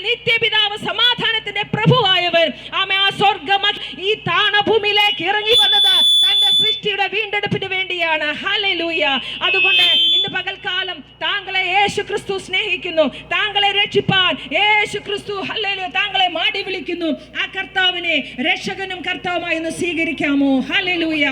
നിത്യപിതാവ്, സമാധാനത്തിന്റെ പ്രഭുവായവൻ, ആമേ, ആ സ്വർഗ്ഗം ഈ താണഭൂമിയിലേക്ക് ഇറങ്ങി വന്നത് തന്റെ സൃഷ്ടിയുടെ വീണ്ടെടുപ്പിന് വേണ്ടിയാണ്. ഹല്ലേലൂയ. അതുകൊണ്ട് ഇന്ന് പകൽക്കാലം താങ്കളെ യേശു ക്രിസ്തു സ്നേഹിക്കുന്നു. താങ്കളെ രക്ഷിപ്പാൻ യേശു ക്രിസ്തു, ഹല്ലേലൂയ, താങ്കളെ മാടി വിളിക്കുന്നു. ആ കർത്താവിനെ രക്ഷകനും കർത്താവുമായി ഒന്ന് സ്വീകരിക്കാമോ? ഹല്ലേലൂയ.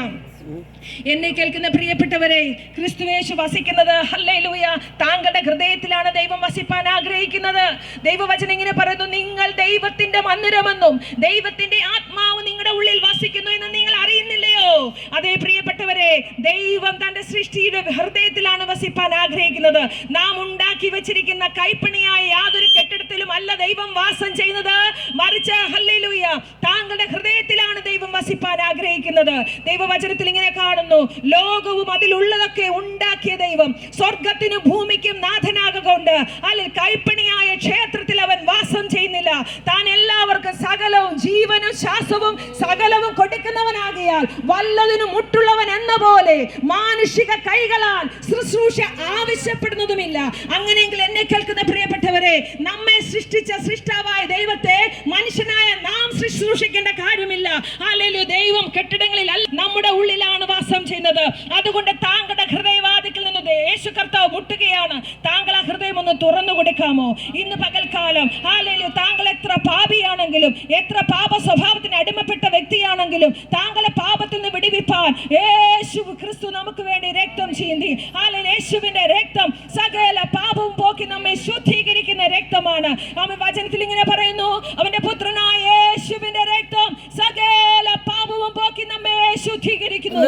എന്നെ കേൾക്കുന്ന പ്രിയപ്പെട്ടവരെ, ക്രിസ്തുവേശു വസിക്കുന്നത്, ഹല്ലേലൂയ, താങ്കളുടെ ഹൃദയത്തിലാണ് ദൈവം വസിപ്പാൻ ആഗ്രഹിക്കുന്നത്. ദൈവവചനം ഇങ്ങനെ പറയുന്നു, നിങ്ങൾ ദൈവത്തിന്റെ മന്ദിരമെന്നും ദൈവത്തിന്റെ ആത്മാവ് നിങ്ങളുടെ ഉള്ളിൽ വസിക്കുന്നു എന്ന് നിങ്ങൾ അറിയുന്നില്ലയോ? അതേ പ്രിയപ്പെട്ടവരെ, ദൈവം തന്റെ സൃഷ്ടിയുടെ ഹൃദയത്തിലാണ് വസിപ്പാൻ ആഗ്രഹിക്കുന്നത്. നാം ഉണ്ടാക്കി വെച്ചിരിക്കുന്ന കൈപ്പണിയായ യാതൊരു കെട്ടിടത്തിലും അല്ല ദൈവം വാസം ചെയ്യുന്നത്. മറിച്ച്, ഹല്ലേലൂയ, താങ്കളുടെ ഹൃദയത്തിലാണ് ദൈവം വസിപ്പാൻ ആഗ്രഹിക്കുന്നത്. ദൈവവചനത്തിൽ ഇങ്ങനെ കാണുന്നു, ലോകവും അതിലുള്ളതൊക്കെ ഉണ്ടാക്കിയ ദൈവം സ്വർഗത്തിനും ഭൂമിക്കും നാഥനാകൊണ്ട് അല്ലെങ്കിൽ കൈപ്പണിയായ ക്ഷേത്രത്തിൽ അവൻ വാസം ചെയ്യുന്നില്ല. താൻ എല്ലാവർക്കും സകലവും, ജീവനും ശ്വാസവും സകലവും കൊടുക്കുന്നവനാകിയാൽ വല്ലതിനും മുട്ടുള്ളവൻ എന്ന പോലെ മാനുഷിക കൈകളാൽ ശുശ്രൂഷ ആവശ്യപ്പെടുന്നതുമില്ല. അങ്ങനെയെങ്കിൽ എന്നെ കേൾക്കുന്ന പ്രിയപ്പെട്ടവരെ, നമ്മെ സൃഷ്ടിച്ച സൃഷ്ടാവായ ദൈവത്തെ മനുഷ്യനായ നാം ശുശ്രൂഷിക്കേണ്ട കാര്യമില്ല. ഹല്ലേലൂയ. ദൈവം കെട്ടിടങ്ങളിൽ അല്ല, നമ്മുടെ ഉള്ളിലാണ് വാസം ചെയ്യുന്നത്. അതുകൊണ്ട് താങ്കളുടെ ഹൃദയവാതിക്കൽ നിന്ന് യേശു കർത്താവ് മുട്ടുകയാണ്. താങ്കൾ ആ ഹൃദയം ഒന്ന് തുറന്നു കൊടുക്കാമോ ഇന്ന് പകൽക്കാലം? ഹല്ലേലൂയ. താങ്കൾ എത്ര പാപിയാണെങ്കിലും, എത്ര പാപ സ്വഭാവത്തിന് അടിമപ്പെട്ട വ്യക്തിയാണെങ്കിലും, താങ്കളെ പാപത്തിൽ നിന്ന് വിടുവിപ്പാൻ യേശു ക്രിസ്തു നമുക്ക് വേണ്ടി രക്തം ചിന്തി. ഹല്ലേലൂയ. യേശുവിന്റെ രക്തം സകല പാപവും പോക്കി നമ്മെ ശുദ്ധീകരിക്കുന്ന രക്തമാണ്. അവൻ വചനത്തിൽ ഇങ്ങനെ പറയുന്നു, അവന്റെ പുത്രനായ യേശുവിന്റെ രക്തം സകല പാപവും പോക്കി നമ്മെ ശുദ്ധീകരിക്കുന്നു.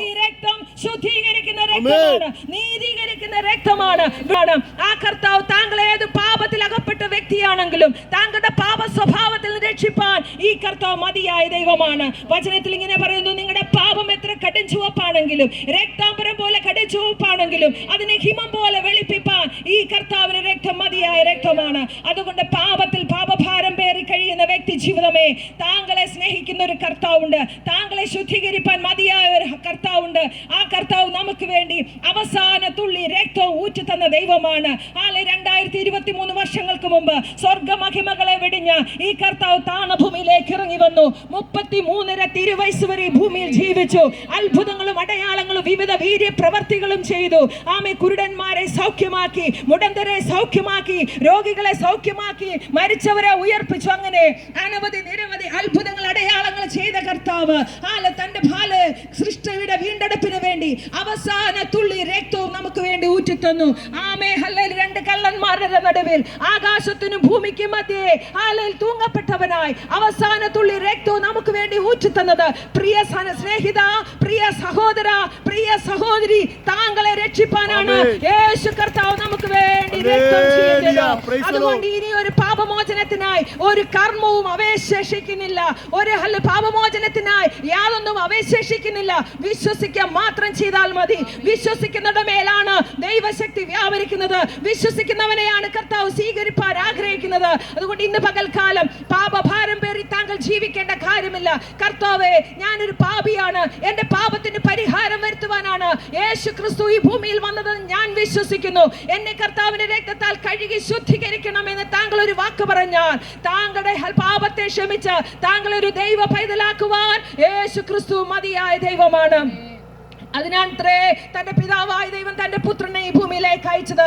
ഈ രക്തം ശുദ്ധീകരിക്കുന്ന രക്തമാണ്, നീതീകരിക്കുന്ന രക്തമാണ്. ആ കർത്താവ് താങ്കളെ ഏത് പാപത്തിൽ അകപ്പെട്ട വ്യക്തിയാണെങ്കിലും താങ്കളുടെ പാപ സ്വഭാവത്തിൽ രക്ഷിപ്പാൻ ഈ കർത്താവ് മതിയായ ദൈവമാണ്. വചനത്തിൽ ഇങ്ങനെ പറയുന്നു, നിങ്ങളുടെ പാപം എത്ര കടും ചുവപ്പാണെങ്കിലും, രക്താംബരം പോലെ കടും ചുവപ്പാണെങ്കിലും അതിനെ ഹിമം പോലെ വെളുപ്പിപ്പാൻ ഈ കർത്താവിന് രക്തം മതിയായ രക്തമാണ്. അതുകൊണ്ട് പാപത്തിൽ പാപഭാരം പേറി കഴിയുന്ന വ്യക്തി ജീവിതമേ, താങ്കളെ സ്നേഹിക്കുന്ന ഒരു കർത്താവുണ്ട്. താങ്കളെ ശുദ്ധീകരിപ്പാൻ മതിയായ ഒരു കർത്താവുണ്ട്. ആ കർത്താവ് നമുക്ക് വേണ്ടി അവസാന തുള്ളി രക്തം ഊറ്റി തന്ന ദൈവമാണ്. 2023 വർഷങ്ങൾക്ക് മുമ്പ് സ്വർഗമഹിമകളെ വെടിഞ്ഞ ഈ കർത്താവ് താണഭൂമിയിലേക്ക് ഇറങ്ങി വന്നു. 33 തിരുവയസ്സ് വരെ ഭൂമിയിൽ ജീവിച്ചു. അത്ഭുതങ്ങളും അടയാളങ്ങളും വിവിധ വീര്യപ്രവർത്തികളും ചെയ്തു. ആമേ, കുരുടന്മാരെ സൗഖ്യമാക്കി, മുടന്തരെ സൗഖ്യമാക്കി, രോഗികളെ സൗഖ്യമാക്കി, മരിച്ചവരെ ഉയർപ്പിച്ചു. അങ്ങനെ അനവധി നിരവധി അത്ഭുതങ്ങൾ അടയാളങ്ങൾ ചെയ്ത കർത്താവ് തന്റെ സൃഷ്ടിയുടെ വീണ്ടെടുപ്പിന് വേണ്ടി അവസാന തുള്ളി രക്തവും നമുക്ക് വേണ്ടി ഊറ്റിത്തന്നു. ആമേ, ഹല്ലേലൂയ. രണ്ട് കള്ളന്മാരുടെ നടുവിൽ ആകാശത്തിനും ഭൂമിക്കും മധ്യേ തൂങ്ങപ്പെട്ടവനായി അവസാന തുള്ളി രക്തവും നമുക്ക് വേണ്ടി ഊറ്റിത്തന്നത് പ്രിയ സ്നേഹിത, പ്രിയ സഹോദര, പ്രിയ സഹോദരി, താങ്കളെ രക്ഷിപ്പാനാണ് യേശു കർത്താവ് നമുക്ക് വേണ്ടി രക്തം ചെയ്തത്. അതുകൊണ്ട് ഇനി ഒരു പാപമോചനത്തിനായി ഒരു കർമ്മവും അവശേഷിക്കുന്നില്ല. ഒരു പാപമോചനത്തിനായി യാതൊന്നും അവശേഷിക്കുന്നില്ല. വിശ്വസിക്കാൻ മാത്രം ചെയ്താൽ മതി. വിശ്വസിക്കുന്നവരുടെ മേലാണ് ദൈവശക്തി വ്യാപരിക്കുന്നത്. വിശ്വസിക്കുന്നവനെയാണ് കർത്താവ് സ്വീകരിപ്പാൻ ആഗ്രഹിക്കുന്നത്. അതുകൊണ്ട് ഇന്ന് പകൽക്കാലം പാപഭാരം പേറി താങ്കൾ ജീവിക്കേണ്ട കാര്യമില്ല. കർത്താവേ, ഞാനൊരു പാപിയാണ്, എന്റെ പാപത്തിന് പരിഹാരം വരുത്തുവാനാണ് യേശു ക്രിസ്തു ഈ ഭൂമിയിൽ വന്നത് ഞാൻ വിശ്വസിക്കുന്നു. എന്നെ കർത്താവിന്റെ രക്തത്താൽ കഴുകി ശുദ്ധീകരിക്കണമെന്ന് താങ്കൾ ഒരു വാക്ക് പറഞ്ഞാൽ താങ്കളുടെ പാപത്തെ ക്ഷമിച്ച് താങ്കളൊരു ദൈവ പൈതലാക്കുവാൻ യേശു ക്രിസ്തു മതിയായ ദൈവമാണ്. അതിനാത്രേ തന്റെ പിതാവായ ദൈവം തന്റെ പുത്രനെ ഈ ഭൂമിയിലേക്ക് അയച്ചത്.